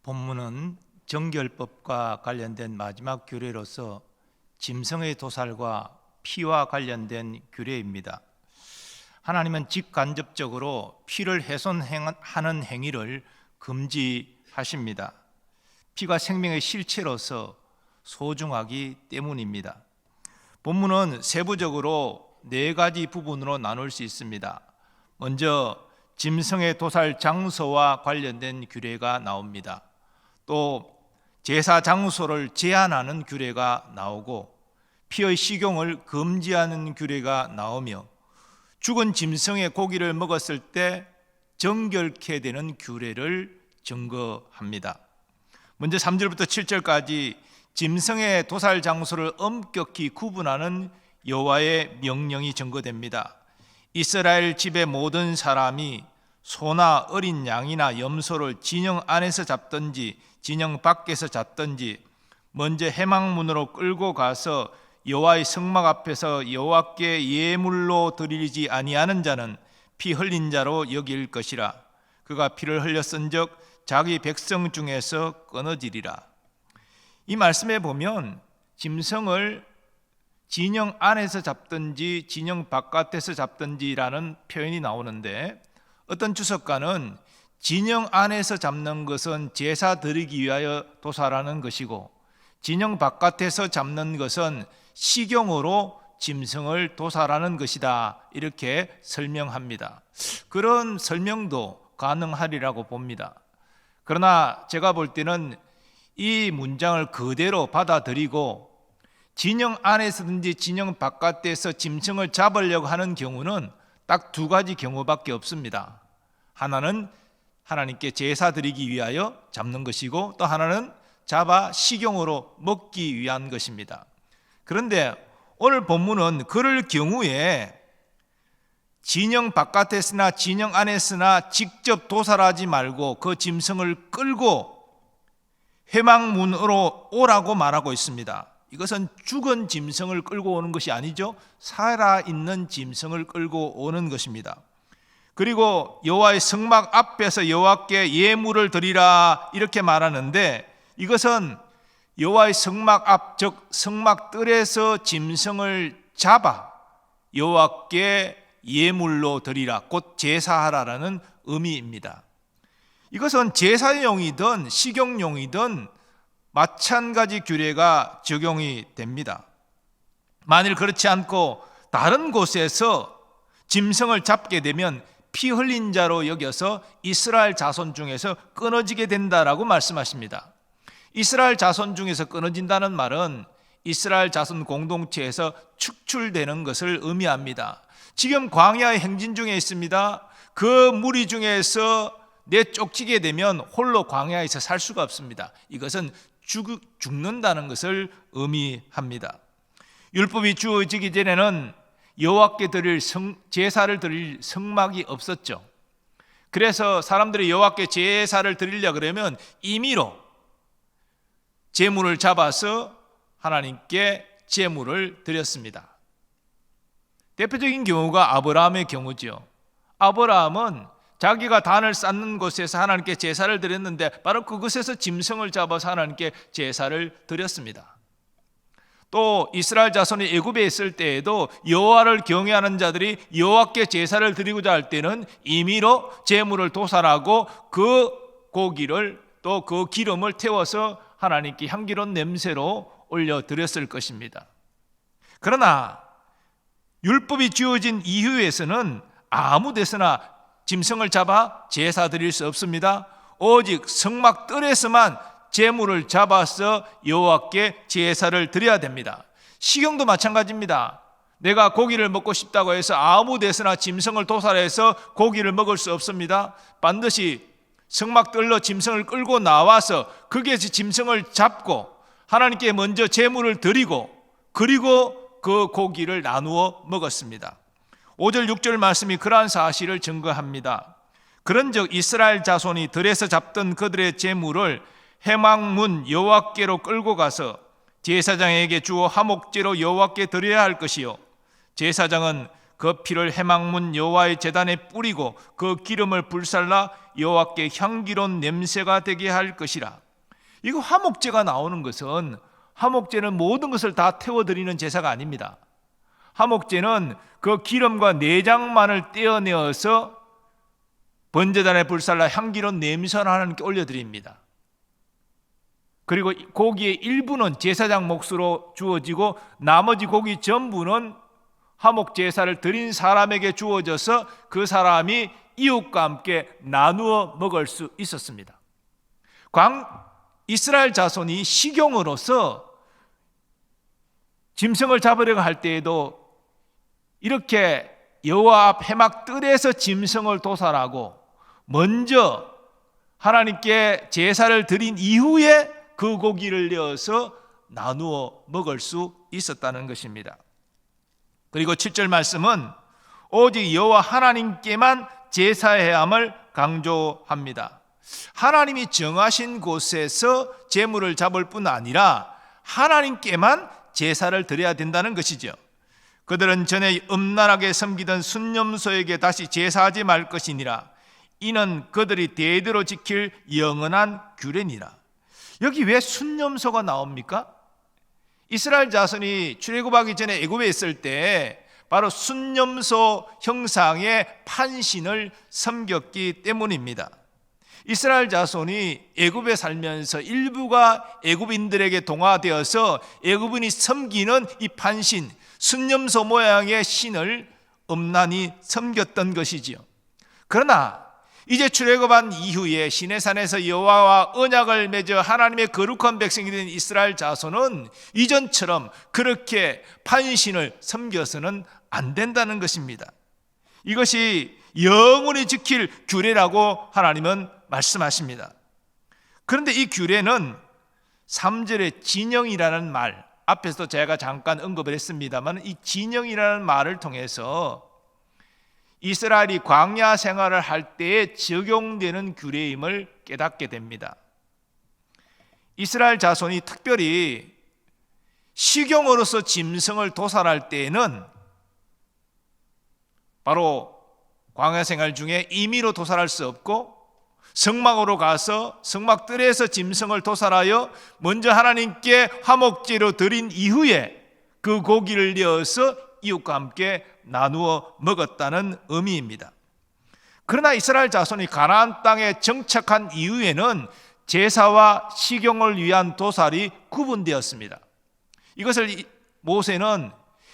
본문은 정결법과 관련된 마지막 규례로서 짐승의 도살과 피와 관련된 규례입니다. 하나님은 직간접적으로 피를 훼손하는 행위를 금지하십니다. 피가 생명의 실체로서 소중하기 때문입니다. 본문은 세부적으로 4가지 부분으로 나눌 수 있습니다. 먼저 짐승의 도살 장소와 관련된 규례가 나옵니다. 또 제사 장소를 제한하는 규례가 나오고 피의 식용을 금지하는 규례가 나오며 죽은 짐승의 고기를 먹었을 때 정결케 되는 규례를 증거합니다. 먼저 3절부터 7절까지 짐승의 도살 장소를 엄격히 구분하는 여호와의 명령이 증거됩니다. 이스라엘 집의 모든 사람이 소나 어린 양이나 염소를 진영 안에서 잡든지 진영 밖에서 잡든지 먼저 회막문으로 끌고 가서 여호와의 성막 앞에서 여호와께 예물로 드리지 아니하는 자는 피 흘린 자로 여길 것이라. 그가 피를 흘렸은즉 자기 백성 중에서 끊어지리라. 이 말씀에 보면 짐승을 진영 안에서 잡든지 진영 바깥에서 잡든지라는 표현이 나오는데, 어떤 주석가는 진영 안에서 잡는 것은 제사 드리기 위하여 도살하는 것이고 진영 바깥에서 잡는 것은 식용으로 짐승을 도살하는 것이다, 이렇게 설명합니다. 그런 설명도 가능하리라고 봅니다. 그러나 제가 볼 때는 이 문장을 그대로 받아들이고 진영 안에서든지 진영 바깥에서 짐승을 잡으려고 하는 경우는 딱 2가지 경우밖에 없습니다. 하나는 하나님께 제사 드리기 위하여 잡는 것이고, 또 하나는 잡아 식용으로 먹기 위한 것입니다. 그런데 오늘 본문은 그럴 경우에 진영 바깥에서나 진영 안에서나 직접 도살하지 말고 그 짐승을 끌고 회막문으로 오라고 말하고 있습니다. 이것은 죽은 짐승을 끌고 오는 것이 아니죠. 살아있는 짐승을 끌고 오는 것입니다. 그리고 여호와의 성막 앞에서 여호와께 예물을 드리라, 이렇게 말하는데, 이것은 여호와의 성막 앞, 즉 성막 뜰에서 짐승을 잡아 여호와께 예물로 드리라, 곧 제사하라라는 의미입니다. 이것은 제사용이든 식용용이든 마찬가지 규례가 적용이 됩니다. 만일 그렇지 않고 다른 곳에서 짐승을 잡게 되면 피 흘린 자로 여겨서 이스라엘 자손 중에서 끊어지게 된다라고 말씀하십니다. 이스라엘 자손 중에서 끊어진다는 말은 이스라엘 자손 공동체에서 축출되는 것을 의미합니다. 지금 광야의 행진 중에 있습니다. 그 무리 중에서 내쫓기게 되면 홀로 광야에서 살 수가 없습니다. 이것은 죽는다는 것을 의미합니다. 율법이 주어지기 전에는 여호와께 드릴 제사를 드릴 성막이 없었죠. 그래서 사람들이 여호와께 제사를 드리려 그러면 임의로 제물을 잡아서 하나님께 제물을 드렸습니다. 대표적인 경우가 아브라함의 경우죠. 아브라함은 자기가 단을 쌓는 곳에서 하나님께 제사를 드렸는데 바로 그곳에서 짐승을 잡아서 하나님께 제사를 드렸습니다. 또 이스라엘 자손이 애굽에 있을 때에도 여호와를 경외하는 자들이 여호와께 제사를 드리고자 할 때는 임의로 제물을 도살하고 그 고기를 또 그 기름을 태워서 하나님께 향기로운 냄새로 올려드렸을 것입니다. 그러나 율법이 주어진 이후에서는 아무 데서나 짐승을 잡아 제사 드릴 수 없습니다. 오직 성막 뜰에서만 제물을 잡아서 여호와께 제사를 드려야 됩니다. 식용도 마찬가지입니다. 내가 고기를 먹고 싶다고 해서 아무 데서나 짐승을 도살해서 고기를 먹을 수 없습니다. 반드시 성막 뜰로 짐승을 끌고 나와서 거기에서 짐승을 잡고 하나님께 먼저 제물을 드리고 그리고 그 고기를 나누어 먹었습니다. 5절 6절 말씀이 그러한 사실을 증거합니다. 그런즉 이스라엘 자손이 들에서 잡던 그들의 제물을 회막문 여호와께로 끌고 가서 제사장에게 주어 화목제로 여호와께 드려야 할 것이요 제사장은 그 피를 회막문 여호와의 제단에 뿌리고 그 기름을 불살라 여호와께 향기로운 냄새가 되게 할 것이라. 이거 화목제가 나오는 것은, 화목제는 모든 것을 다 태워드리는 제사가 아닙니다. 화목제는 그 기름과 내장만을 떼어내어서 번제단에 불살라 향기로운 냄새를 하나님께 올려드립니다. 그리고 고기의 일부는 제사장 몫으로 주어지고 나머지 고기 전부는 화목 제사를 드린 사람에게 주어져서 그 사람이 이웃과 함께 나누어 먹을 수 있었습니다. 이스라엘 자손이 식용으로서 짐승을 잡으려고 할 때에도 이렇게 여호와 앞 회막 뜰에서 짐승을 도살하고 먼저 하나님께 제사를 드린 이후에 그 고기를 내어서 나누어 먹을 수 있었다는 것입니다. 그리고 7절 말씀은 오직 여호와 하나님께만 제사해야 함을 강조합니다. 하나님이 정하신 곳에서 제물을 잡을 뿐 아니라 하나님께만 제사를 드려야 된다는 것이죠. 그들은 전에 음란하게 섬기던 순념소에게 다시 제사하지 말 것이니라. 이는 그들이 대대로 지킬 영원한 규례니라. 여기 왜 순념소가 나옵니까? 이스라엘 자손이 출애굽하기 전에 애굽에 있을 때 바로 순념소 형상의 판신을 섬겼기 때문입니다. 이스라엘 자손이 애굽에 살면서 일부가 애굽인들에게 동화되어서 애굽인이 섬기는 이 판신, 순념소 모양의 신을 엄란히 섬겼던 것이지요. 그러나 이제 출애굽한 이후에 시내산에서 여호와와 언약을 맺어 하나님의 거룩한 백성이 된 이스라엘 자손은 이전처럼 그렇게 판신을 섬겨서는 안 된다는 것입니다. 이것이 영원히 지킬 규례라고 하나님은 말씀하십니다. 그런데 이 규례는 3절의 진영이라는 말, 앞에서도 제가 잠깐 언급을 했습니다만 이 진영이라는 말을 통해서 이스라엘이 광야 생활을 할 때에 적용되는 규례임을 깨닫게 됩니다. 이스라엘 자손이 특별히 식용으로서 짐승을 도살할 때에는 바로 광야 생활 중에 임의로 도살할 수 없고 성막으로 가서 성막들에서 짐승을 도살하여 먼저 하나님께 화목제로 드린 이후에 그 고기를 내어서 이웃과 함께 나누어 먹었다는 의미입니다. 그러나 이스라엘 자손이 가나안 땅에 정착한 이후에는 제사와 식용을 위한 도살이 구분되었습니다. 이것을 모세는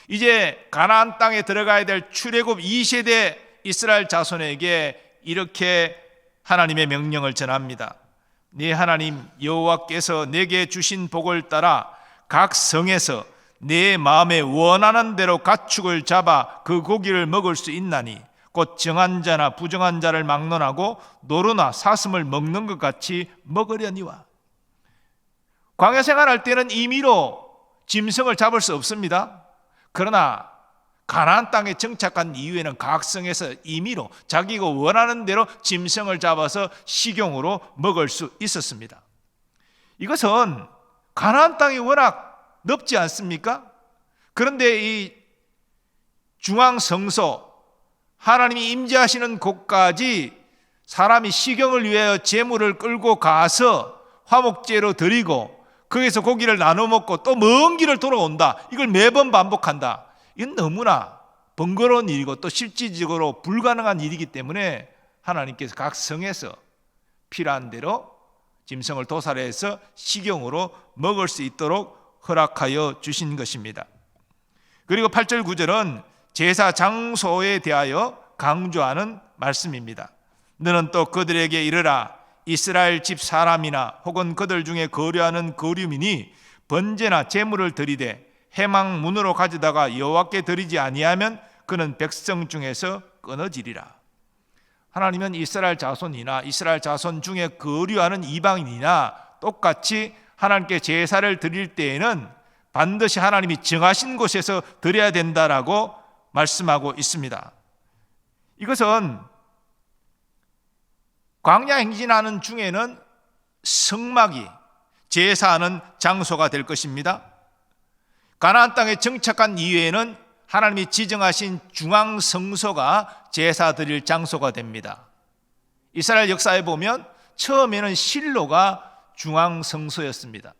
이제 가나안 땅에 들어가야 될 출애굽 2세대 이스라엘 자손에게 이렇게 하나님의 명령을 전합니다. 네 하나님 여호와께서 내게 주신 복을 따라 각 성에서 내 마음에 원하는 대로 가축을 잡아 그 고기를 먹을 수 있나니 곧 정한 자나 부정한 자를 막론하고 노루나 사슴을 먹는 것 같이 먹으려니와. 광야 생활할 때는 임의로 짐승을 잡을 수 없습니다. 그러나 가나안 땅에 정착한 이후에는 각 성에서 임의로 자기가 원하는 대로 짐승을 잡아서 식용으로 먹을 수 있었습니다. 이것은 가나안 땅이 워낙 넓지 않습니까? 그런데 이 중앙 성소, 하나님이 임재하시는 곳까지 사람이 식용을 위하여 제물을 끌고 가서 화목제로 드리고 거기서 고기를 나눠 먹고 또 먼 길을 돌아온다. 이걸 매번 반복한다. 이건 너무나 번거로운 일이고 또 실질적으로 불가능한 일이기 때문에 하나님께서 각 성에서 필요한 대로 짐승을 도살해서 식용으로 먹을 수 있도록 허락하여 주신 것입니다. 그리고 8절 9절은 제사 장소에 대하여 강조하는 말씀입니다. 너는 또 그들에게 이르라. 이스라엘 집 사람이나 혹은 그들 중에 거류하는 거류민이 번제나 제물을 드리되 회막 문으로 가져다가 여호와께 드리지 아니하면 그는 백성 중에서 끊어지리라. 하나님은 이스라엘 자손이나 이스라엘 자손 중에 거류하는 이방인이나 똑같이 하나님께 제사를 드릴 때에는 반드시 하나님이 정하신 곳에서 드려야 된다라고 말씀하고 있습니다. 이것은 광야 행진하는 중에는 성막이 제사하는 장소가 될 것입니다. 가나안 땅에 정착한 이후에는 하나님이 지정하신 중앙성소가 제사 드릴 장소가 됩니다. 이스라엘 역사에 보면 처음에는 실로가 중앙성소였습니다.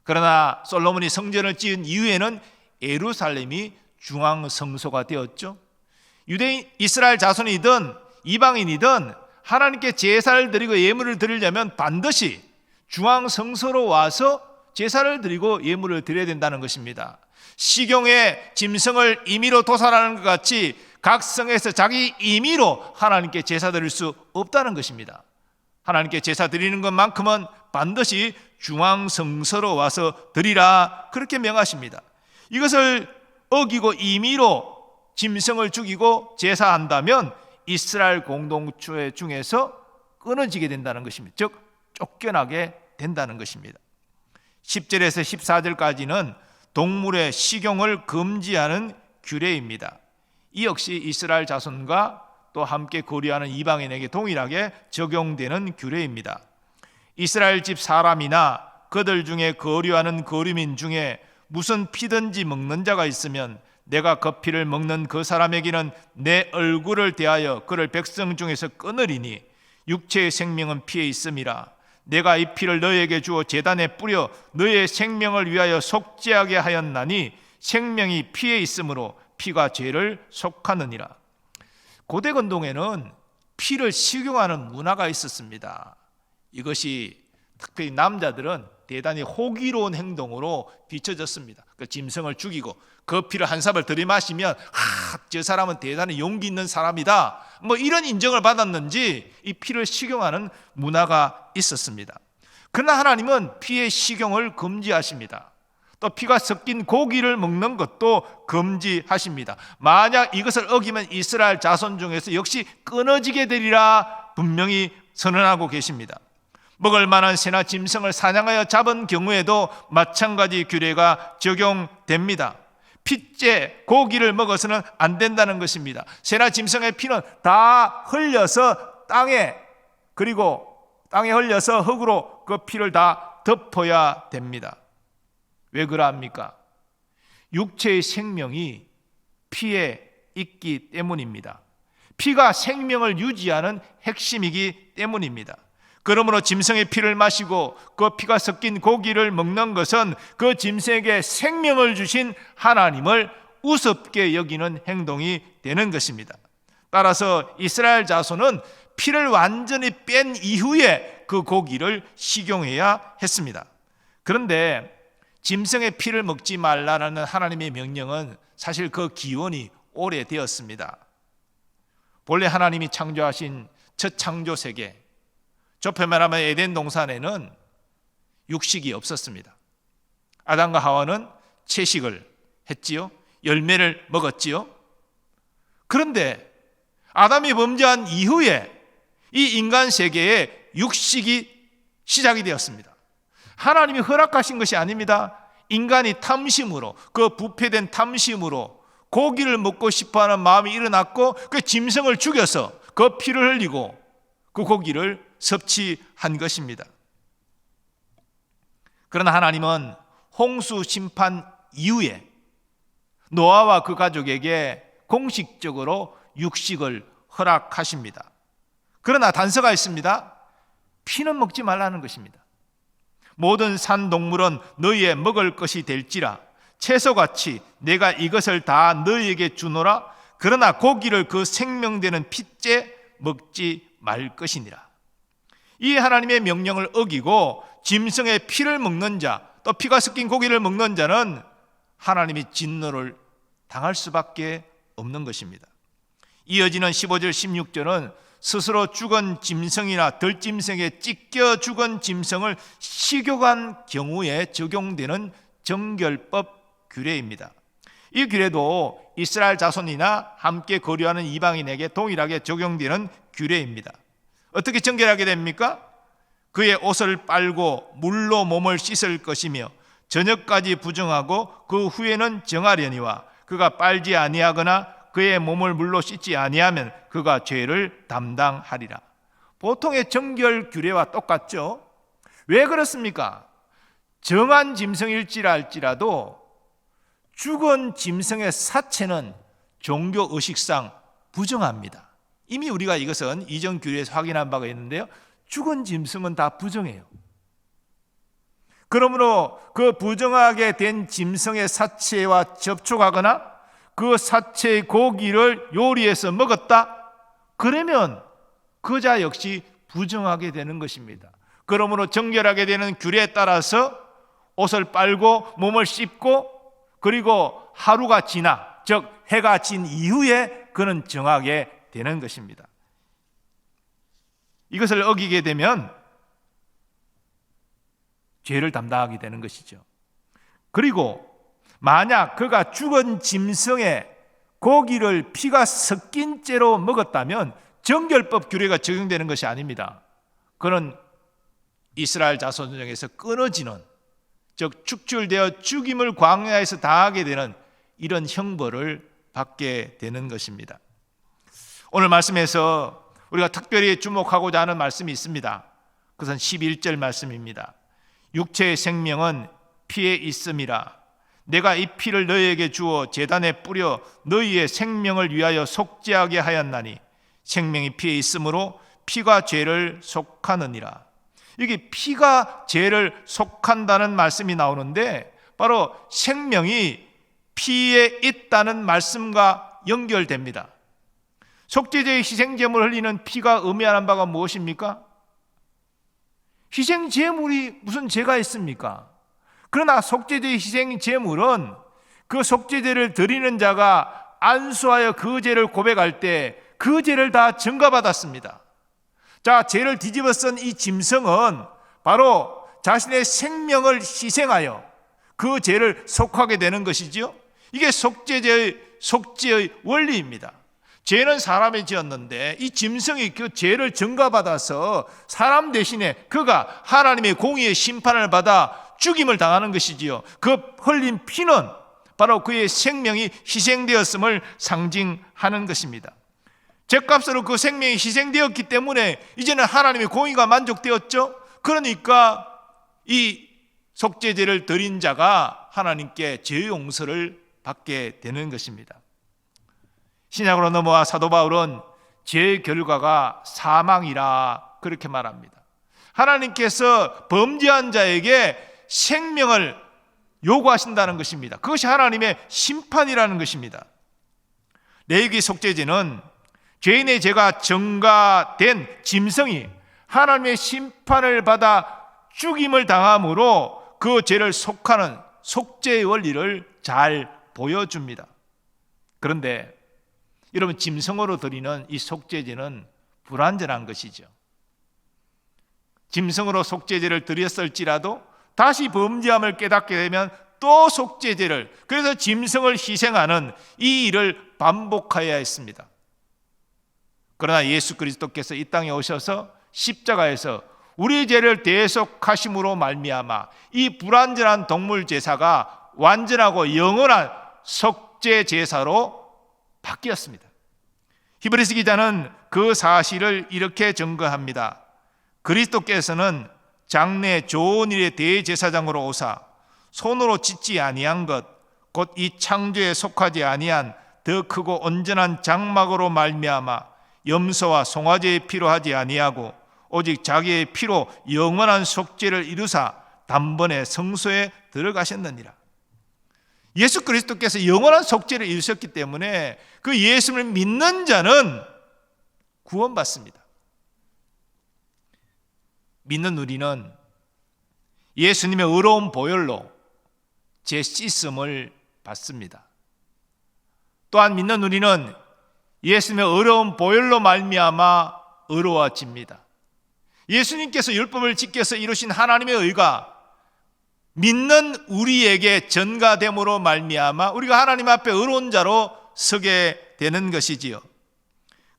그러나 솔로몬이 성전을 지은 이후에는 예루살렘이 중앙성소가 되었죠. 유대인 이스라엘 자손이든 이방인이든 하나님께 제사를 드리고 예물을 드리려면 반드시 중앙성소로 와서 제사를 드리고 예물을 드려야 된다는 것입니다. 시경에 짐승을 임의로 도살하는 것 같이 각 성에서 자기 임의로 하나님께 제사 드릴 수 없다는 것입니다. 하나님께 제사 드리는 것만큼은 반드시 중앙성소로 와서 드리라, 그렇게 명하십니다. 이것을 어기고 임의로 짐승을 죽이고 제사한다면 이스라엘 공동체 중에서 끊어지게 된다는 것입니다. 즉 쫓겨나게 된다는 것입니다. 10절에서 14절까지는 동물의 식용을 금지하는 규례입니다. 이 역시 이스라엘 자손과 또 함께 거류하는 이방인에게 동일하게 적용되는 규례입니다. 이스라엘 집 사람이나 그들 중에 거류하는 거류민 중에 무슨 피든지 먹는 자가 있으면 내가 그 피를 먹는 그 사람에게는 내 얼굴을 대하여 그를 백성 중에서 끊으리니 육체의 생명은 피에 있음이라. 내가 이 피를 너에게 주어 제단에 뿌려 너의 생명을 위하여 속죄하게 하였나니 생명이 피에 있으므로 피가 죄를 속하느니라. 고대 근동에는 피를 식용하는 문화가 있었습니다. 이것이 특별히 남자들은 대단히 호기로운 행동으로 비춰졌습니다. 그 짐승을 죽이고 그 피를 한 삽을 들이마시면 저 사람은 대단히 용기 있는 사람이다, 이런 인정을 받았는지 이 피를 식용하는 문화가 있었습니다. 그러나 하나님은 피의 식용을 금지하십니다. 또 피가 섞인 고기를 먹는 것도 금지하십니다. 만약 이것을 어기면 이스라엘 자손 중에서 역시 끊어지게 되리라 분명히 선언하고 계십니다. 먹을 만한 새나 짐승을 사냥하여 잡은 경우에도 마찬가지 규례가 적용됩니다. 핏째 고기를 먹어서는 안 된다는 것입니다. 새나 짐승의 피는 다 흘려서 땅에 흘려서 흙으로 그 피를 다 덮어야 됩니다. 왜 그러합니까? 육체의 생명이 피에 있기 때문입니다. 피가 생명을 유지하는 핵심이기 때문입니다. 그러므로 짐승의 피를 마시고 그 피가 섞인 고기를 먹는 것은 그 짐승에게 생명을 주신 하나님을 우습게 여기는 행동이 되는 것입니다. 따라서 이스라엘 자손은 피를 완전히 뺀 이후에 그 고기를 식용해야 했습니다. 그런데 짐승의 피를 먹지 말라는 하나님의 명령은 사실 그 기원이 오래되었습니다. 본래 하나님이 창조하신 첫 창조 세계, 좁혀 말하면 에덴 동산에는 육식이 없었습니다. 아담과 하와는 채식을 했지요. 열매를 먹었지요. 그런데 아담이 범죄한 이후에 이 인간 세계에 육식이 시작이 되었습니다. 하나님이 허락하신 것이 아닙니다. 인간이 탐심으로, 그 부패된 탐심으로 고기를 먹고 싶어하는 마음이 일어났고 그 짐승을 죽여서 그 피를 흘리고 그 고기를 섭취한 것입니다. 그러나 하나님은 홍수 심판 이후에 노아와 그 가족에게 공식적으로 육식을 허락하십니다. 그러나 단서가 있습니다. 피는 먹지 말라는 것입니다. 모든 산 동물은 너희의 먹을 것이 될지라 채소같이 내가 이것을 다 너희에게 주노라. 그러나 고기를 그 생명되는 핏째 먹지 말 것이니라. 이 하나님의 명령을 어기고 짐승의 피를 먹는 자, 또 피가 섞인 고기를 먹는 자는 하나님이 진노를 당할 수밖에 없는 것입니다. 이어지는 15절 16절은 스스로 죽은 짐승이나 들짐승에 찢겨 죽은 짐승을 식용한 경우에 적용되는 정결법 규례입니다. 이 규례도 이스라엘 자손이나 함께 거류하는 이방인에게 동일하게 적용되는 규례입니다. 어떻게 정결하게 됩니까? 그의 옷을 빨고 물로 몸을 씻을 것이며 저녁까지 부정하고 그 후에는 정하려니와 그가 빨지 아니하거나 그의 몸을 물로 씻지 아니하면 그가 죄를 담당하리라. 보통의 정결 규례와 똑같죠. 왜 그렇습니까? 정한 짐승일지랄지라도 죽은 짐승의 사체는 종교 의식상 부정합니다. 이미 우리가 이것은 이전 규례에서 확인한 바가 있는데요, 죽은 짐승은 다 부정해요. 그러므로 그 부정하게 된 짐승의 사체와 접촉하거나 그 사체의 고기를 요리해서 먹었다, 그러면 그 자 역시 부정하게 되는 것입니다. 그러므로 정결하게 되는 규례에 따라서 옷을 빨고 몸을 씻고, 그리고 하루가 지나, 즉 해가 진 이후에 그는 정하게 되는 것입니다. 이것을 어기게 되면 죄를 담당하게 되는 것이죠. 그리고 만약 그가 죽은 짐승의 고기를 피가 섞인 채로 먹었다면 정결법 규례가 적용되는 것이 아닙니다. 그는 이스라엘 자손 중에서 끊어지는, 즉 축출되어 죽임을 광야에서 당하게 되는 이런 형벌을 받게 되는 것입니다. 오늘 말씀에서 우리가 특별히 주목하고자 하는 말씀이 있습니다. 그것은 11절 말씀입니다. 육체의 생명은 피에 있음이라. 내가 이 피를 너희에게 주어 제단에 뿌려 너희의 생명을 위하여 속죄하게 하였나니 생명이 피에 있으므로 피가 죄를 속하느니라. 이게 피가 죄를 속한다는 말씀이 나오는데, 바로 생명이 피에 있다는 말씀과 연결됩니다. 속죄제의 희생제물을 흘리는 피가 의미하는 바가 무엇입니까? 희생제물이 무슨 죄가 있습니까? 그러나 속죄제의 희생제물은 그 속죄제를 드리는 자가 안수하여 그 죄를 고백할 때 그 죄를 다 증거받았습니다. 자, 죄를 뒤집어 쓴 이 짐승은 바로 자신의 생명을 희생하여 그 죄를 속하게 되는 것이지요. 이게 속죄의 원리입니다. 죄는 사람이 지었는데 이 짐승이 그 죄를 증거받아서 사람 대신에 그가 하나님의 공의의 심판을 받아 죽임을 당하는 것이지요. 그 흘린 피는 바로 그의 생명이 희생되었음을 상징하는 것입니다. 죄값으로 그 생명이 희생되었기 때문에 이제는 하나님의 공의가 만족되었죠. 그러니까 이 속죄제를 드린 자가 하나님께 죄 용서를 받게 되는 것입니다. 신약으로 넘어와 사도 바울은 죄의 결과가 사망이라 그렇게 말합니다. 하나님께서 범죄한 자에게 생명을 요구하신다는 것입니다. 그것이 하나님의 심판이라는 것입니다. 레위기 속죄제는 죄인의 죄가 전가된 짐승이 하나님의 심판을 받아 죽임을 당함으로 그 죄를 속하는 속죄의 원리를 잘 보여줍니다. 그런데 여러분, 짐승으로 드리는 이 속죄제는 불완전한 것이죠. 짐승으로 속죄제를 드렸을지라도 다시 범죄함을 깨닫게 되면 또 속죄제를, 그래서 짐승을 희생하는 이 일을 반복하여야 했습니다. 그러나 예수 그리스도께서 이 땅에 오셔서 십자가에서 우리의 죄를 대속하심으로 말미암아 이 불완전한 동물 제사가 완전하고 영원한 속죄 제사로 바뀌었습니다. 히브리서 기자는 그 사실을 이렇게 증거합니다. 그리스도께서는 장래 좋은 일의 대제사장으로 오사 손으로 짓지 아니한 것, 곧 이 창조에 속하지 아니한 더 크고 온전한 장막으로 말미암아 염소와 송아지의 피로 하지 아니하고 오직 자기의 피로 영원한 속죄를 이루사 단번에 성소에 들어가셨느니라. 예수 그리스도께서 영원한 속죄를 이루셨기 때문에 그 예수를 믿는 자는 구원받습니다. 믿는 우리는 예수님의 의로운 보혈로 죄 씻음을 받습니다. 또한 믿는 우리는 예수님의 의로운 보혈로 말미암아 의로워집니다. 예수님께서 율법을 지켜서 이루신 하나님의 의가 믿는 우리에게 전가됨으로 말미암아 우리가 하나님 앞에 의로운 자로 서게 되는 것이지요.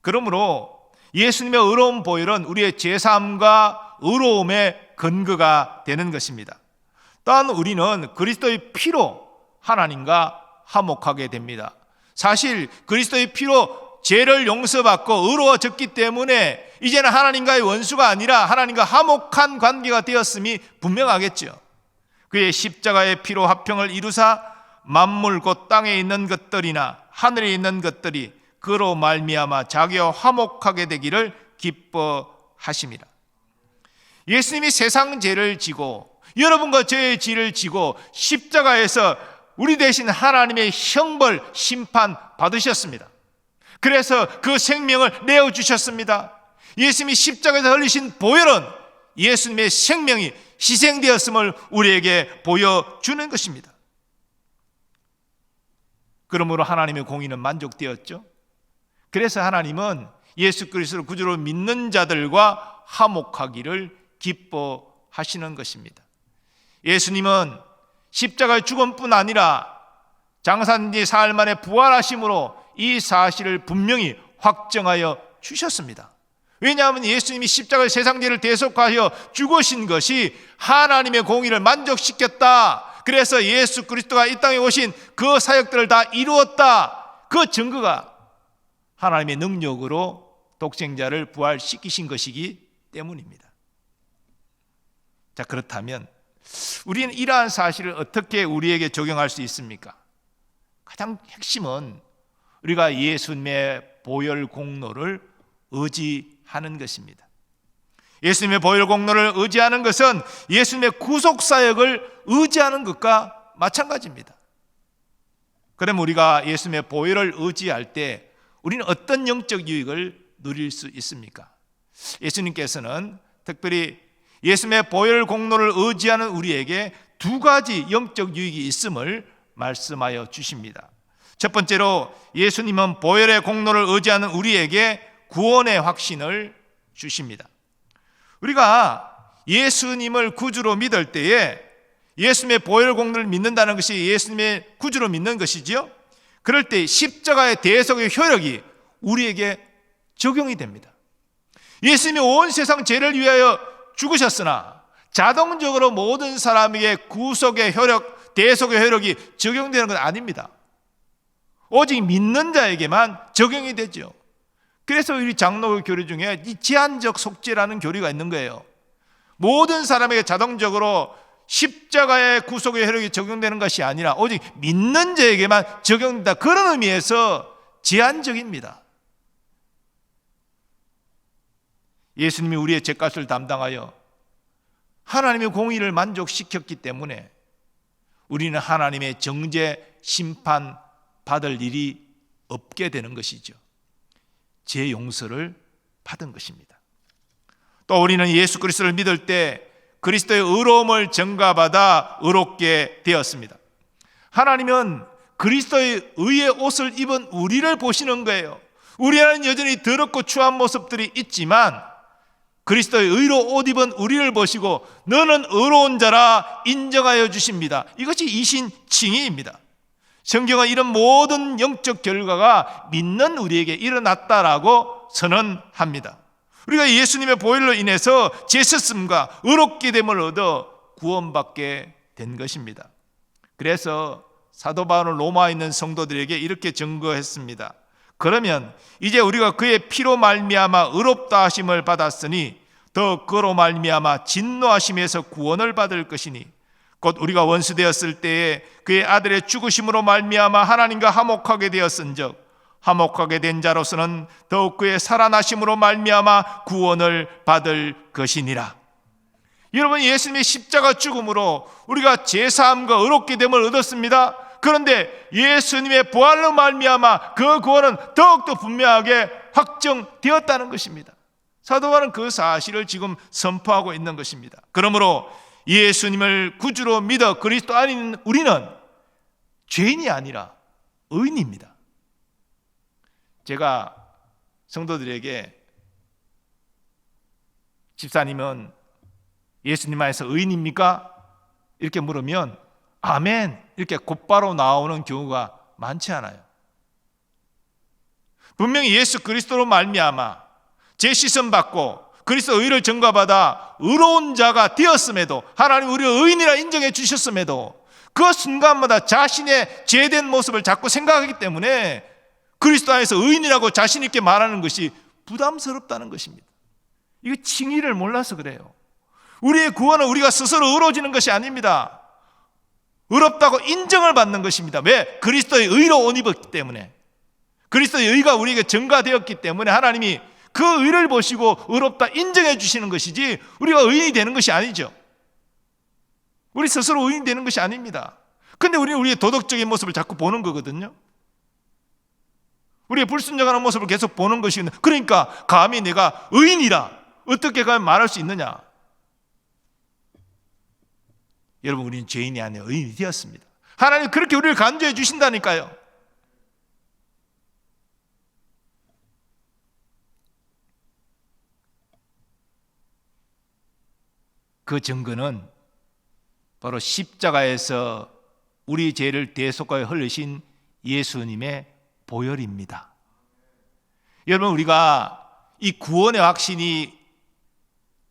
그러므로 예수님의 의로운 보혈은 우리의 죄사함과 의로움의 근거가 되는 것입니다. 또한 우리는 그리스도의 피로 하나님과 화목하게 됩니다. 사실 그리스도의 피로 죄를 용서받고 의로워졌기 때문에 이제는 하나님과의 원수가 아니라 하나님과 화목한 관계가 되었음이 분명하겠죠. 그의 십자가의 피로 화평을 이루사 만물 곧 땅에 있는 것들이나 하늘에 있는 것들이 그로 말미암아 자기와 화목하게 되기를 기뻐하심이라. 예수님이 세상 죄를 지고 여러분과 저의 죄를 지고 십자가에서 우리 대신 하나님의 형벌 심판 받으셨습니다. 그래서 그 생명을 내어주셨습니다. 예수님이 십자가에서 흘리신 보혈은 예수님의 생명이 희생되었음을 우리에게 보여주는 것입니다. 그러므로 하나님의 공의는 만족되었죠. 그래서 하나님은 예수 그리스도를 구주로 믿는 자들과 화목하기를 기뻐하시는 것입니다. 예수님은 십자가의 죽음뿐 아니라 장사한 지 사흘 만에 부활하심으로 이 사실을 분명히 확정하여 주셨습니다. 왜냐하면 예수님이 십자가의 세상 죄를 대속하여 죽으신 것이 하나님의 공의를 만족시켰다. 그래서 예수 그리스도가 이 땅에 오신 그 사역들을 다 이루었다. 그 증거가 하나님의 능력으로 독생자를 부활시키신 것이기 때문입니다. 자, 그렇다면 우리는 이러한 사실을 어떻게 우리에게 적용할 수 있습니까? 가장 핵심은 우리가 예수님의 보혈 공로를 의지하는 것입니다. 예수님의 보혈 공로를 의지하는 것은 예수님의 구속 사역을 의지하는 것과 마찬가지입니다. 그럼 우리가 예수님의 보혈을 의지할 때 우리는 어떤 영적 유익을 누릴 수 있습니까? 예수님께서는 특별히 예수님의 보혈 공로를 의지하는 우리에게 두 가지 영적 유익이 있음을 말씀하여 주십니다. 첫 번째로 예수님은 보혈의 공로를 의지하는 우리에게 구원의 확신을 주십니다. 우리가 예수님을 구주로 믿을 때에 예수님의 보혈 공로를 믿는다는 것이 예수님의 구주로 믿는 것이지요. 그럴 때 십자가의 대속의 효력이 우리에게 적용이 됩니다. 예수님이 온 세상 죄를 위하여 죽으셨으나 자동적으로 모든 사람에게 구속의 효력, 대속의 효력이 적용되는 건 아닙니다. 오직 믿는 자에게만 적용이 되죠. 그래서 우리 장로 교리 중에 이 제한적 속죄라는 교리가 있는 거예요. 모든 사람에게 자동적으로 십자가의 구속의 효력이 적용되는 것이 아니라 오직 믿는 자에게만 적용된다. 그런 의미에서 제한적입니다. 예수님이 우리의 죄값을 담당하여 하나님의 공의를 만족시켰기 때문에 우리는 하나님의 정죄 심판 받을 일이 없게 되는 것이죠. 죄 용서를 받은 것입니다. 또 우리는 예수 그리스도를 믿을 때 그리스도의 의로움을 전가받아 의롭게 되었습니다. 하나님은 그리스도의 의의 옷을 입은 우리를 보시는 거예요. 우리는 여전히 더럽고 추한 모습들이 있지만 그리스도의 의로 옷 입은 우리를 보시고 너는 의로운 자라 인정하여 주십니다. 이것이 이신칭의입니다. 성경은 이런 모든 영적 결과가 믿는 우리에게 일어났다라고 선언합니다. 우리가 예수님의 보혈로 인해서 죄씻음과 의롭게 됨을 얻어 구원받게 된 것입니다. 그래서 사도 바울은 로마에 있는 성도들에게 이렇게 증거했습니다. 그러면 이제 우리가 그의 피로 말미암아 의롭다 하심을 받았으니 더 그로 말미암아 진노하심에서 구원을 받을 것이니 곧 우리가 원수 되었을 때에 그의 아들의 죽으심으로 말미암아 하나님과 화목하게 되었은즉 화목하게 된 자로서는 더욱 그의 살아나심으로 말미암아 구원을 받을 것이니라. 여러분, 예수님의 십자가 죽음으로 우리가 제사함과 의롭게 됨을 얻었습니다. 그런데 예수님의 부활로 말미암아 그 구원은 더욱더 분명하게 확정되었다는 것입니다. 사도 바울은 그 사실을 지금 선포하고 있는 것입니다. 그러므로 예수님을 구주로 믿어 그리스도 안에 우리는 죄인이 아니라 의인입니다. 제가 성도들에게 집사님은 예수님 안에서 의인입니까? 이렇게 물으면 아멘 이렇게 곧바로 나오는 경우가 많지 않아요. 분명히 예수 그리스도로 말미암아 죄 씻음 받고 그리스도 의를 전가받아 의로운 자가 되었음에도 하나님 우리를 의인이라 인정해 주셨음에도 그 순간마다 자신의 죄된 모습을 자꾸 생각하기 때문에 그리스도 안에서 의인이라고 자신 있게 말하는 것이 부담스럽다는 것입니다. 이거 칭의를 몰라서 그래요. 우리의 구원은 우리가 스스로 의로워지는 것이 아닙니다. 의롭다고 인정을 받는 것입니다. 왜? 그리스도의 의로 옷 입었기 때문에, 그리스도의 의가 우리에게 증가되었기 때문에 하나님이 그 의를 보시고 의롭다 인정해 주시는 것이지 우리가 의인이 되는 것이 아니죠. 우리 스스로 의인이 되는 것이 아닙니다. 근데 우리는 우리의 도덕적인 모습을 자꾸 보는 거거든요. 우리의 불순종하는 모습을 계속 보는 것이거든요. 그러니까 감히 내가 의인이라 어떻게 가면 말할 수 있느냐? 여러분, 우리는 죄인이 아니라 의인이 되었습니다. 하나님 그렇게 우리를 간주해 주신다니까요. 그 증거는 바로 십자가에서 우리 죄를 대속하여 흘리신 예수님의 보혈입니다. 여러분, 우리가 이 구원의 확신이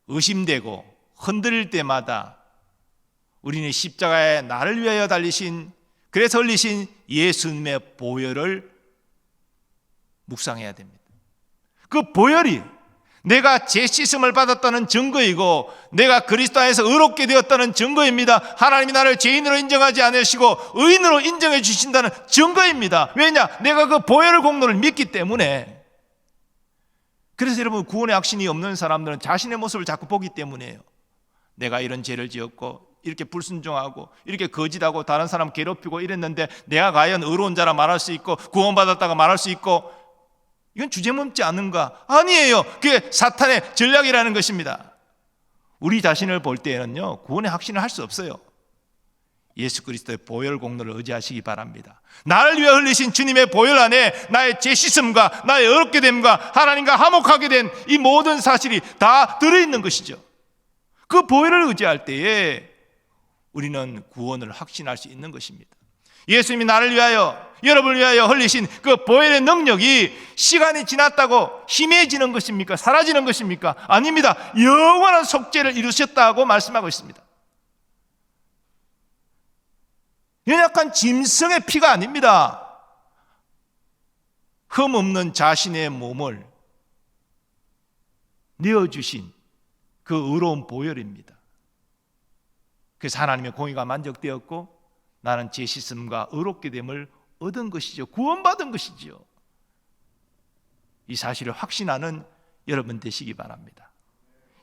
의심되고 흔들릴 때마다 우리는 십자가에 나를 위하여 달리신, 그래서 흘리신 예수님의 보혈을 묵상해야 됩니다. 그 보혈이 내가 죄 씻음을 받았다는 증거이고 내가 그리스도 안에서 의롭게 되었다는 증거입니다. 하나님이 나를 죄인으로 인정하지 않으시고 의인으로 인정해 주신다는 증거입니다. 왜냐? 내가 그 보혈의 공로를 믿기 때문에. 그래서 여러분, 구원의 확신이 없는 사람들은 자신의 모습을 자꾸 보기 때문이에요. 내가 이런 죄를 지었고 이렇게 불순종하고 이렇게 거짓하고 다른 사람 괴롭히고 이랬는데 내가 과연 의로운 자라 말할 수 있고 구원받았다고 말할 수 있고, 이건 주제넘지 않은가? 아니에요. 그게 사탄의 전략이라는 것입니다. 우리 자신을 볼 때는요, 구원의 확신을 할 수 없어요. 예수 그리스도의 보혈 공로를 의지하시기 바랍니다. 나를 위해 흘리신 주님의 보혈 안에 나의 죄 씻음과 나의 의롭게 됨과 하나님과 화목하게 된 이 모든 사실이 다 들어있는 것이죠. 그 보혈을 의지할 때에 우리는 구원을 확신할 수 있는 것입니다. 예수님이 나를 위하여, 여러분을 위하여 흘리신 그 보혈의 능력이 시간이 지났다고 희미해지는 것입니까? 사라지는 것입니까? 아닙니다. 영원한 속죄를 이루셨다고 말씀하고 있습니다. 연약한 짐승의 피가 아닙니다. 흠 없는 자신의 몸을 내어주신 그 의로운 보혈입니다. 그래서 하나님의 공의가 만족되었고 나는 죄 씻음과 의롭게 됨을 얻은 것이죠. 구원받은 것이죠. 이 사실을 확신하는 여러분 되시기 바랍니다.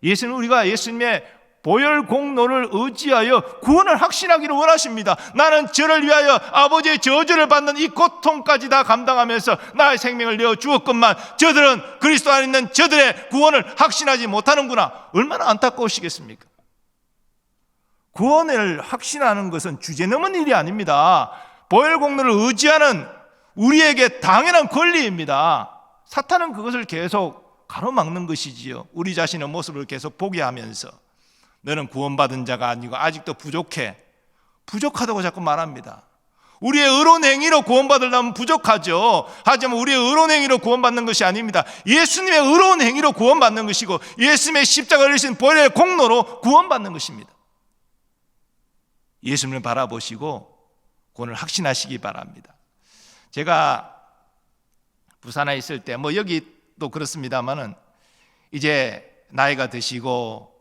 예수는 우리가 예수님의 보혈 공로를 의지하여 구원을 확신하기를 원하십니다. 나는 저를 위하여 아버지의 저주를 받는 이 고통까지 다 감당하면서 나의 생명을 내어 주었건만 저들은, 그리스도 안에 있는 저들의 구원을 확신하지 못하는구나. 얼마나 안타까우시겠습니까? 구원을 확신하는 것은 주제넘은 일이 아닙니다. 보혈 공로를 의지하는 우리에게 당연한 권리입니다. 사탄은 그것을 계속 가로막는 것이지요. 우리 자신의 모습을 계속 보게 하면서 너는 구원받은 자가 아니고 아직도 부족해, 부족하다고 자꾸 말합니다. 우리의 의로운 행위로 구원받으려면 부족하죠. 하지만 우리의 의로운 행위로 구원받는 것이 아닙니다. 예수님의 의로운 행위로 구원받는 것이고 예수님의 십자가를 흘리신 보혈의 공로로 구원받는 것입니다. 예수님을 바라보시고 구원을 확신하시기 바랍니다. 제가 부산에 있을 때, 여기도 그렇습니다만은 이제 나이가 드시고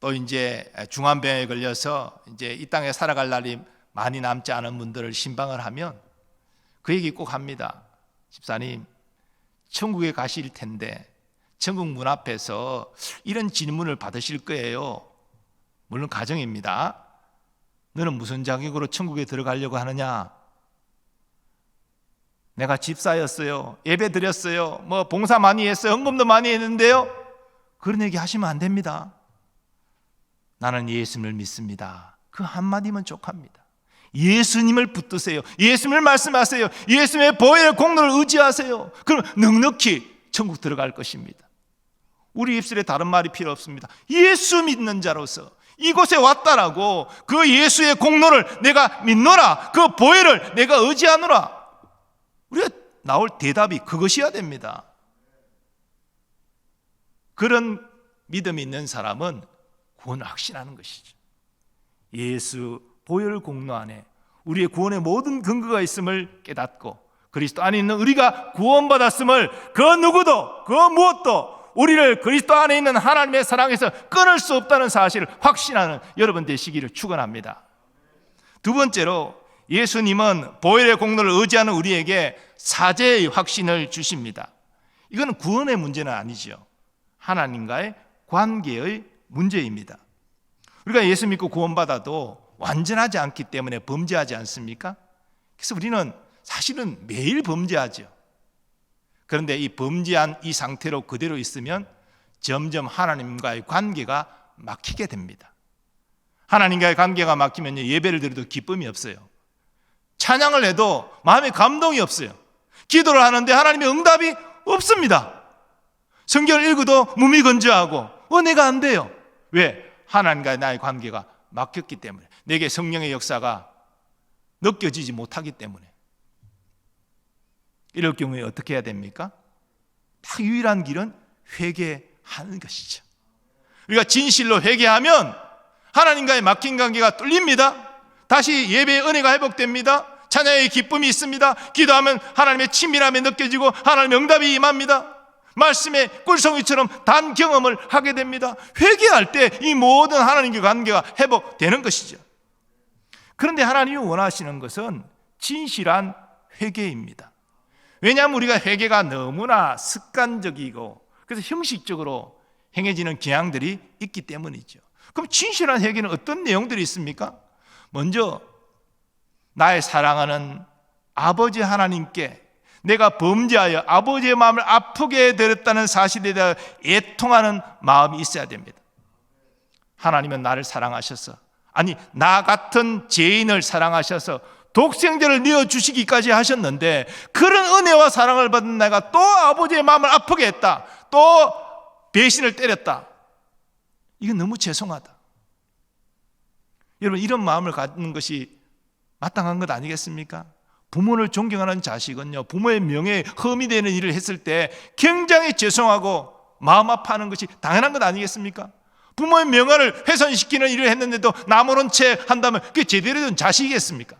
또 이제 중환병에 걸려서 이제 이 땅에 살아갈 날이 많이 남지 않은 분들을 신방을 하면 그 얘기 꼭 합니다. 집사님, 천국에 가실 텐데 천국 문 앞에서 이런 질문을 받으실 거예요. 물론 가정입니다. 너는 무슨 자격으로 천국에 들어가려고 하느냐? 내가 집사였어요, 예배 드렸어요, 봉사 많이 했어요, 헌금도 많이 했는데요. 그런 얘기 하시면 안 됩니다. 나는 예수님을 믿습니다. 그 한마디면 족합니다. 예수님을 붙드세요. 예수님을 말씀하세요. 예수님의 보혈의 공로를 의지하세요. 그럼 넉넉히 천국 들어갈 것입니다. 우리 입술에 다른 말이 필요 없습니다. 예수 믿는 자로서 이곳에 왔다라고 그 예수의 공로를 내가 믿노라, 그 보혈을 내가 의지하노라, 우리가 나올 대답이 그것이어야 됩니다. 그런 믿음이 있는 사람은 구원을 확신하는 것이죠. 예수 보혈 공로 안에 우리의 구원의 모든 근거가 있음을 깨닫고 그리스도 안에 있는 우리가 구원받았음을 그 누구도 그 무엇도 우리를 그리스도 안에 있는 하나님의 사랑에서 끊을 수 없다는 사실을 확신하는 여러분 되시기를 축원합니다. 두 번째로 예수님은 보혈의 공로를 의지하는 우리에게 사죄의 확신을 주십니다. 이건 구원의 문제는 아니죠. 하나님과의 관계의 문제입니다. 우리가 예수 믿고 구원받아도 완전하지 않기 때문에 범죄하지 않습니까? 그래서 우리는 사실은 매일 범죄하죠. 그런데 이 범죄한 이 상태로 그대로 있으면 점점 하나님과의 관계가 막히게 됩니다. 하나님과의 관계가 막히면 예배를 드려도 기쁨이 없어요. 찬양을 해도 마음에 감동이 없어요. 기도를 하는데 하나님의 응답이 없습니다. 성경을 읽어도 무미건조하고 은혜가 안 돼요. 왜? 하나님과의 나의 관계가 막혔기 때문에, 내게 성령의 역사가 느껴지지 못하기 때문에. 이럴 경우에 어떻게 해야 됩니까? 딱 유일한 길은 회개하는 것이죠. 우리가 진실로 회개하면 하나님과의 막힌 관계가 뚫립니다. 다시 예배의 은혜가 회복됩니다. 찬양의 기쁨이 있습니다. 기도하면 하나님의 친밀함이 느껴지고 하나님의 응답이 임합니다. 말씀의 꿀송이처럼 단 경험을 하게 됩니다. 회개할 때 이 모든 하나님과의 관계가 회복되는 것이죠. 그런데 하나님이 원하시는 것은 진실한 회개입니다. 왜냐하면 우리가 회개가 너무나 습관적이고 그래서 형식적으로 행해지는 경향들이 있기 때문이죠. 그럼 진실한 회개는 어떤 내용들이 있습니까? 먼저 나의 사랑하는 아버지 하나님께 내가 범죄하여 아버지의 마음을 아프게 드렸다는 사실에 대해 애통하는 마음이 있어야 됩니다. 하나님은 나를 사랑하셔서, 아니 나 같은 죄인을 사랑하셔서 독생자를 내어주시기까지 하셨는데, 그런 은혜와 사랑을 받은 내가 또 아버지의 마음을 아프게 했다, 또 배신을 때렸다, 이건 너무 죄송하다. 여러분, 이런 마음을 갖는 것이 마땅한 것 아니겠습니까? 부모를 존경하는 자식은요, 부모의 명예에 흠이 되는 일을 했을 때 굉장히 죄송하고 마음 아파하는 것이 당연한 것 아니겠습니까? 부모의 명예를 훼손시키는 일을 했는데도 나 모른 채 한다면 그게 제대로 된 자식이겠습니까?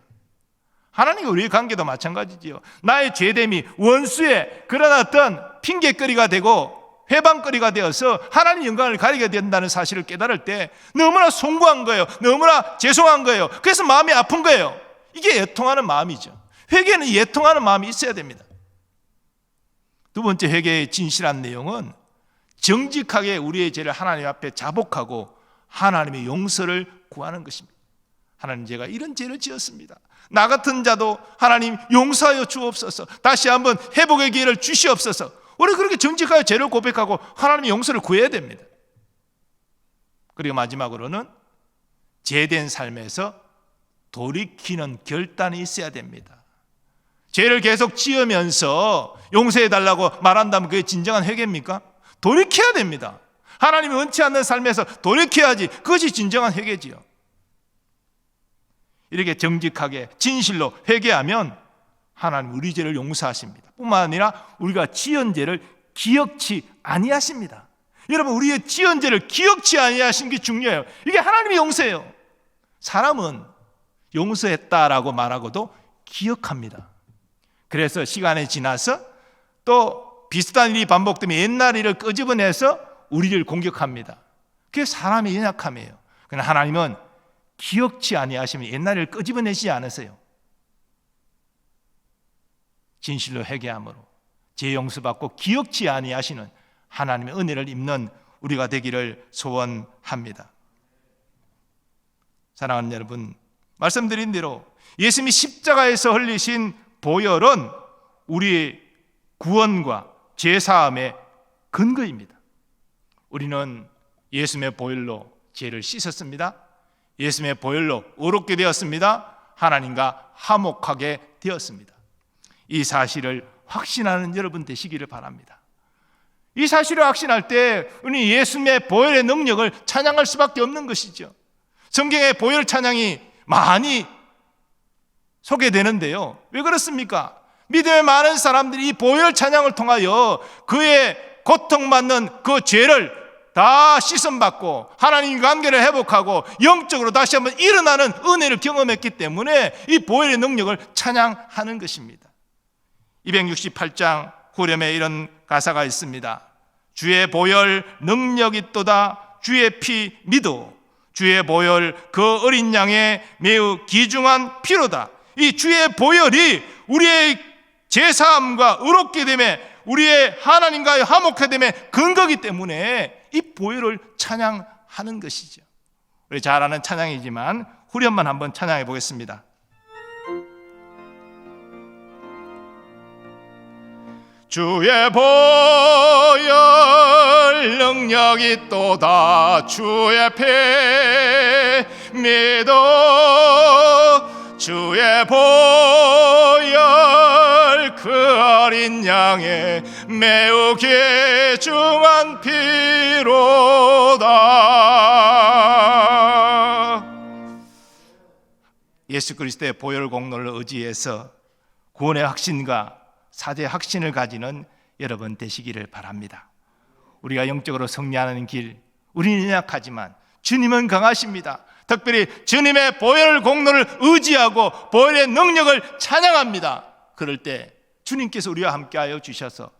하나님과 우리의 관계도 마찬가지지요. 나의 죄됨이 원수의 그런 어떤 핑계거리가 되고 회방거리가 되어서 하나님 영광을 가리게 된다는 사실을 깨달을 때 너무나 송구한 거예요. 너무나 죄송한 거예요. 그래서 마음이 아픈 거예요. 이게 애통하는 마음이죠. 회개는 애통하는 마음이 있어야 됩니다. 두 번째 회개의 진실한 내용은 정직하게 우리의 죄를 하나님 앞에 자복하고 하나님의 용서를 구하는 것입니다. 하나님, 제가 이런 죄를 지었습니다. 나 같은 자도 하나님 용서하여 주옵소서. 다시 한번 회복의 기회를 주시옵소서. 우리 그렇게 정직하게 죄를 고백하고 하나님의 용서를 구해야 됩니다. 그리고 마지막으로는 죄된 삶에서 돌이키는 결단이 있어야 됩니다. 죄를 계속 지으면서 용서해달라고 말한다면 그게 진정한 회개입니까? 돌이켜야 됩니다. 하나님이 원치 않는 삶에서 돌이켜야지 그것이 진정한 회개지요. 이렇게 정직하게 진실로 회개하면 하나님 우리 죄를 용서하십니다. 뿐만 아니라 우리가 지은 죄를 기억치 아니하십니다. 여러분, 우리의 지은 죄를 기억치 아니하신 게 중요해요. 이게 하나님의 용서예요. 사람은 용서했다라고 말하고도 기억합니다. 그래서 시간이 지나서 또 비슷한 일이 반복되면 옛날 일을 끄집어내서 우리를 공격합니다. 그게 사람의 연약함이에요. 그러나 하나님은 기억치 아니하시면 옛날 일을 끄집어내시지 않으세요. 진실로 회개함으로 죄 용서받고 기억치 아니하시는 하나님의 은혜를 입는 우리가 되기를 소원합니다. 사랑하는 여러분, 말씀드린 대로 예수님이 십자가에서 흘리신 보혈은 우리의 구원과 죄사함의 근거입니다. 우리는 예수님의 보혈로 죄를 씻었습니다. 예수님의 보혈로 의롭게 되었습니다. 하나님과 화목하게 되었습니다. 이 사실을 확신하는 여러분 되시기를 바랍니다. 이 사실을 확신할 때 우리 예수님의 보혈의 능력을 찬양할 수밖에 없는 것이죠. 성경에 보혈 찬양이 많이 소개되는데요. 왜 그렇습니까? 믿음의 많은 사람들이 이 보혈 찬양을 통하여 그의 고통받는 그 죄를 다 씻음받고 하나님과 관계를 회복하고 영적으로 다시 한번 일어나는 은혜를 경험했기 때문에 이 보혈의 능력을 찬양하는 것입니다. 268장 후렴에 이런 가사가 있습니다. 주의 보혈 능력 있도다. 주의 피 믿어. 주의 보혈, 그 어린 양의 매우 귀중한 피로다. 이 주의 보혈이 우리의 제사함과 의롭게 됨에, 우리의 하나님과의 화목해 됨에 근거기 때문에 이 보혈을 찬양하는 것이죠. 우리 잘 아는 찬양이지만 후렴만 한번 찬양해 보겠습니다. 주의 보혈 능력이 또다, 주의 피 믿어, 주의 보혈 그 어린 양의 매우 귀중한 피로다. 예수 그리스도의 보혈 공로를 의지해서 구원의 확신과 사죄의 확신을 가지는 여러분 되시기를 바랍니다. 우리가 영적으로 승리하는 길, 우리는 약하지만 주님은 강하십니다. 특별히 주님의 보혈 공로를 의지하고 보혈의 능력을 찬양합니다. 그럴 때 주님께서 우리와 함께하여 주셔서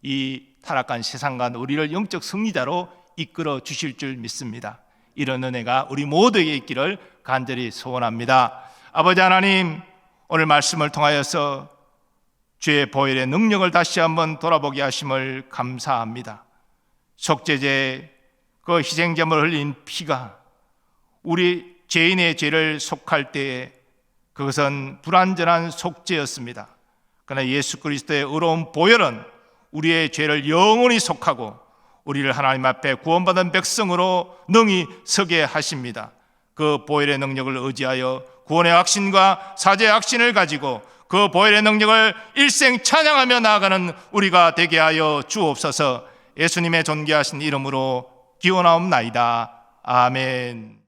이 타락한 세상과 우리를 영적 승리자로 이끌어 주실 줄 믿습니다. 이런 은혜가 우리 모두에게 있기를 간절히 소원합니다. 아버지 하나님, 오늘 말씀을 통하여서 주의 보혈의 능력을 다시 한번 돌아보게 하심을 감사합니다. 속죄제, 그 희생제물 흘린 피가 우리 죄인의 죄를 속할 때에 그것은 불완전한 속죄였습니다. 그러나 예수 그리스도의 의로운 보혈은 우리의 죄를 영원히 속하고 우리를 하나님 앞에 구원받은 백성으로 능히 서게 하십니다. 그 보혈의 능력을 의지하여 구원의 확신과 사죄의 확신을 가지고 그 보혈의 능력을 일생 찬양하며 나아가는 우리가 되게 하여 주옵소서. 예수님의 존귀하신 이름으로 기원하옵나이다. 아멘.